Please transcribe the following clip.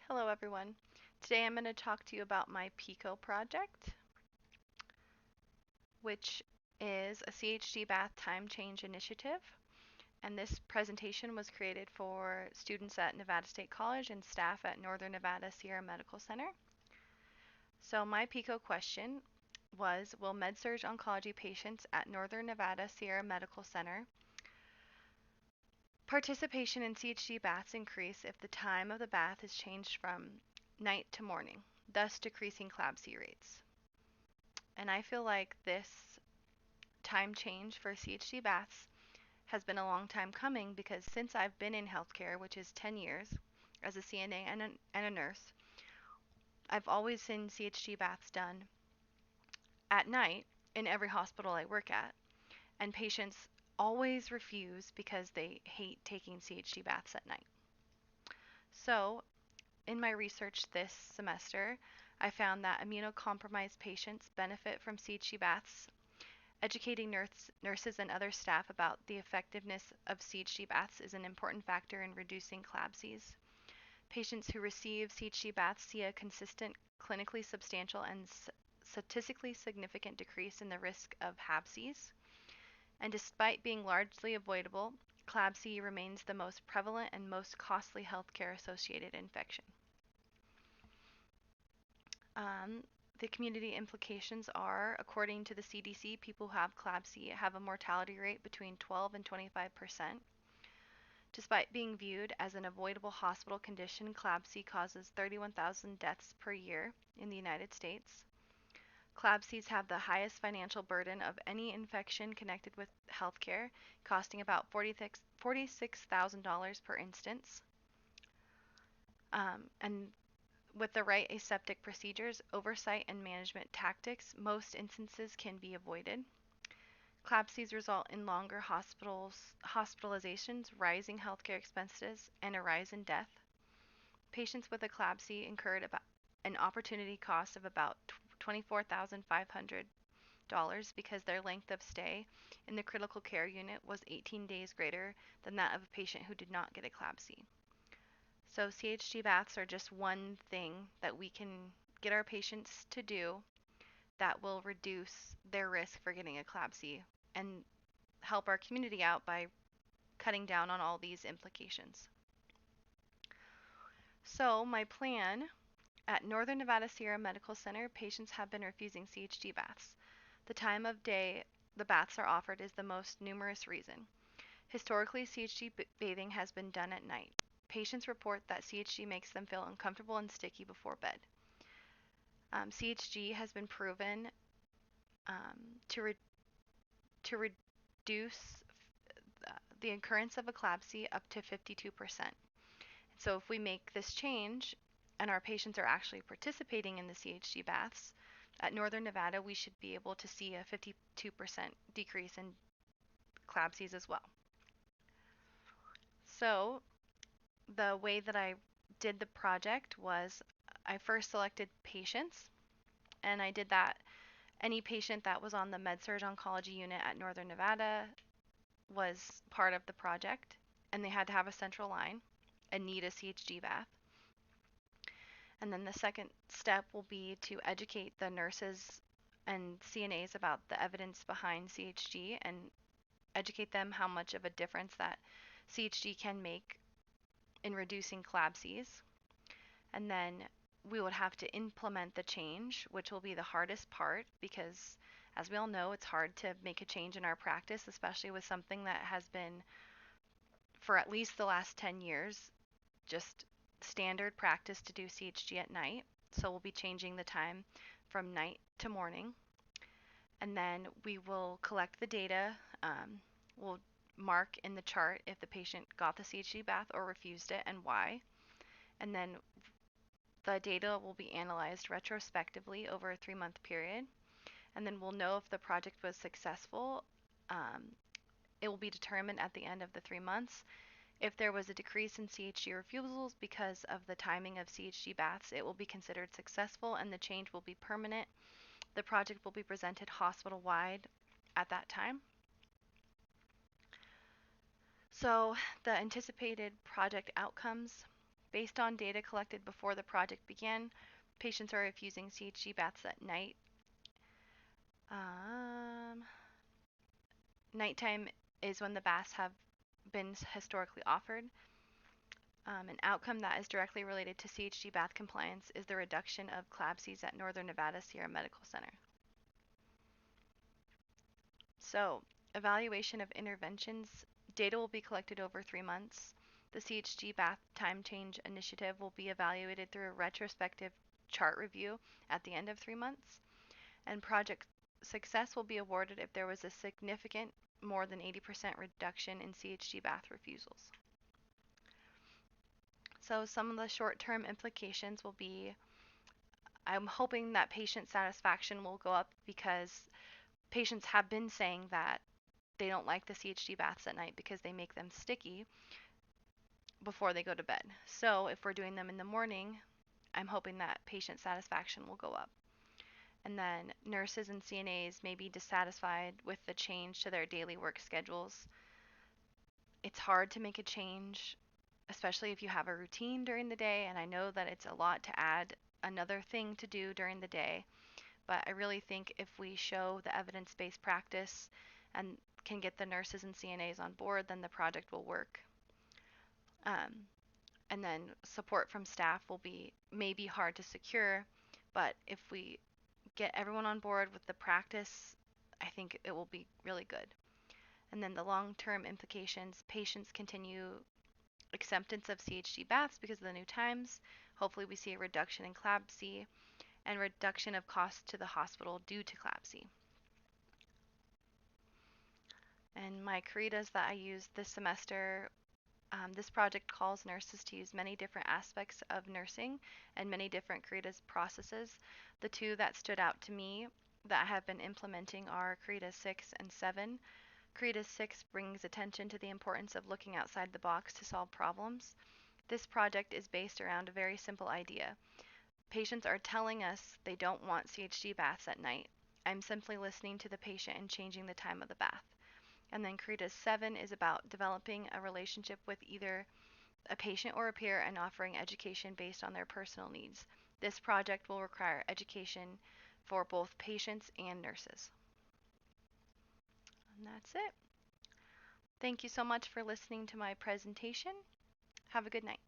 Hello everyone. Today I'm going to talk to you about my PICO project, which is a CHG bath time change initiative. And this presentation was created for students at Nevada State College and staff at Northern Nevada Sierra Medical Center. So my PICO question was, will med-surg oncology patients at Northern Nevada Sierra Medical Center participation in CHG baths increase if the time of the bath is changed from night to morning, thus decreasing CLABSI rates? And I feel like this time change for CHG baths has been a long time coming because since I've been in healthcare, which is 10 years as a CNA and a nurse, I've always seen CHG baths done at night in every hospital I work at. And patients always refuse because they hate taking CHG baths at night. So, in my research this semester, I found that immunocompromised patients benefit from CHG baths. Educating nurses and other staff about the effectiveness of CHG baths is an important factor in reducing CLABSIs. Patients who receive CHG baths see a consistent, clinically substantial, and statistically significant decrease in the risk of HABCs. And despite being largely avoidable, CLABSI remains the most prevalent and most costly healthcare associated infection. The community implications are, according to the CDC, people who have CLABSI have a mortality rate between 12 and 25%. Despite being viewed as an avoidable hospital condition, CLABSI causes 31,000 deaths per year in the United States. CLABSIs have the highest financial burden of any infection connected with healthcare, costing about $46,000 per instance. And with the right aseptic procedures, oversight, and management tactics, most instances can be avoided. CLABSIs result in longer hospitalizations, rising healthcare expenses, and a rise in death. Patients with a CLABSI incurred about an opportunity cost of about $24,500 because their length of stay in the critical care unit was 18 days greater than that of a patient who did not get a CLABSI. So CHG baths are just one thing that we can get our patients to do that will reduce their risk for getting a CLABSI and help our community out by cutting down on all these implications. So my plan at Northern Nevada Sierra Medical Center, patients have been refusing CHG baths. The time of day the baths are offered is the most numerous reason. Historically, CHG bathing has been done at night. Patients report that CHG makes them feel uncomfortable and sticky before bed. CHG has been proven to reduce the occurrence of eclampsia up to 52%. So if we make this change and our patients are actually participating in the CHG baths, at Northern Nevada, we should be able to see a 52% decrease in CLABSIs as well. So the way that I did the project was I first selected patients, and I did that. Any patient that was on the med-surg oncology unit at Northern Nevada was part of the project, and they had to have a central line and need a CHG bath. And then the second step will be to educate the nurses and CNAs about the evidence behind CHG and educate them how much of a difference that CHG can make in reducing CLABSIs. And then we would have to implement the change, which will be the hardest part because, as we all know, it's hard to make a change in our practice, especially with something that has been, for at least the last 10 years, just standard practice to do CHG at night. So we'll be changing the time from night to morning. And then we will collect the data. We'll mark in the chart if the patient got the CHG bath or refused it and why. And then the data will be analyzed retrospectively over a 3-month period. And then we'll know if the project was successful. It will be determined at the end of the 3 months. If there was a decrease in CHG refusals because of the timing of CHG baths, it will be considered successful and the change will be permanent. The project will be presented hospital-wide at that time. So the anticipated project outcomes, Based on data collected before the project began, patients are refusing CHG baths at night. Nighttime is when the baths have been historically offered. An outcome that is directly related to CHG bath compliance is the reduction of CLABSIs at Northern Nevada Sierra Medical Center. So, evaluation of interventions. Data will be collected over 3 months. The CHG bath time change initiative will be evaluated through a retrospective chart review at the end of 3 months. And project success will be awarded if there was a significant, more than 80% reduction in CHG bath refusals. So some of the short-term implications will be, I'm hoping that patient satisfaction will go up because patients have been saying that they don't like the CHG baths at night because they make them sticky before they go to bed. So if we're doing them in the morning, I'm hoping that patient satisfaction will go up. And then nurses and CNAs may be dissatisfied with the change to their daily work schedules. It's hard to make a change, especially if you have a routine during the day, and I know that it's a lot to add another thing to do during the day, but I really think if we show the evidence-based practice and can get the nurses and CNAs on board, then the project will work. And then support from staff will be maybe hard to secure, but if we get everyone on board with the practice, I think it will be really good. And then the long-term implications, patients continue acceptance of CHG baths because of the new times. Hopefully we see a reduction in CLABSI and reduction of costs to the hospital due to CLABSI. And my CARITAs that I used this semester, this project calls nurses to use many different aspects of nursing and many different CARITAs processes. The two that stood out to me that I have been implementing are CARITA 6 and 7. CARITA 6 brings attention to the importance of looking outside the box to solve problems. This project is based around a very simple idea. Patients are telling us they don't want CHG baths at night. I'm simply listening to the patient and changing the time of the bath. And then CARITA 7 is about developing a relationship with either a patient or a peer and offering education based on their personal needs. This project will require education for both patients and nurses. And that's it. Thank you so much for listening to my presentation. Have a good night.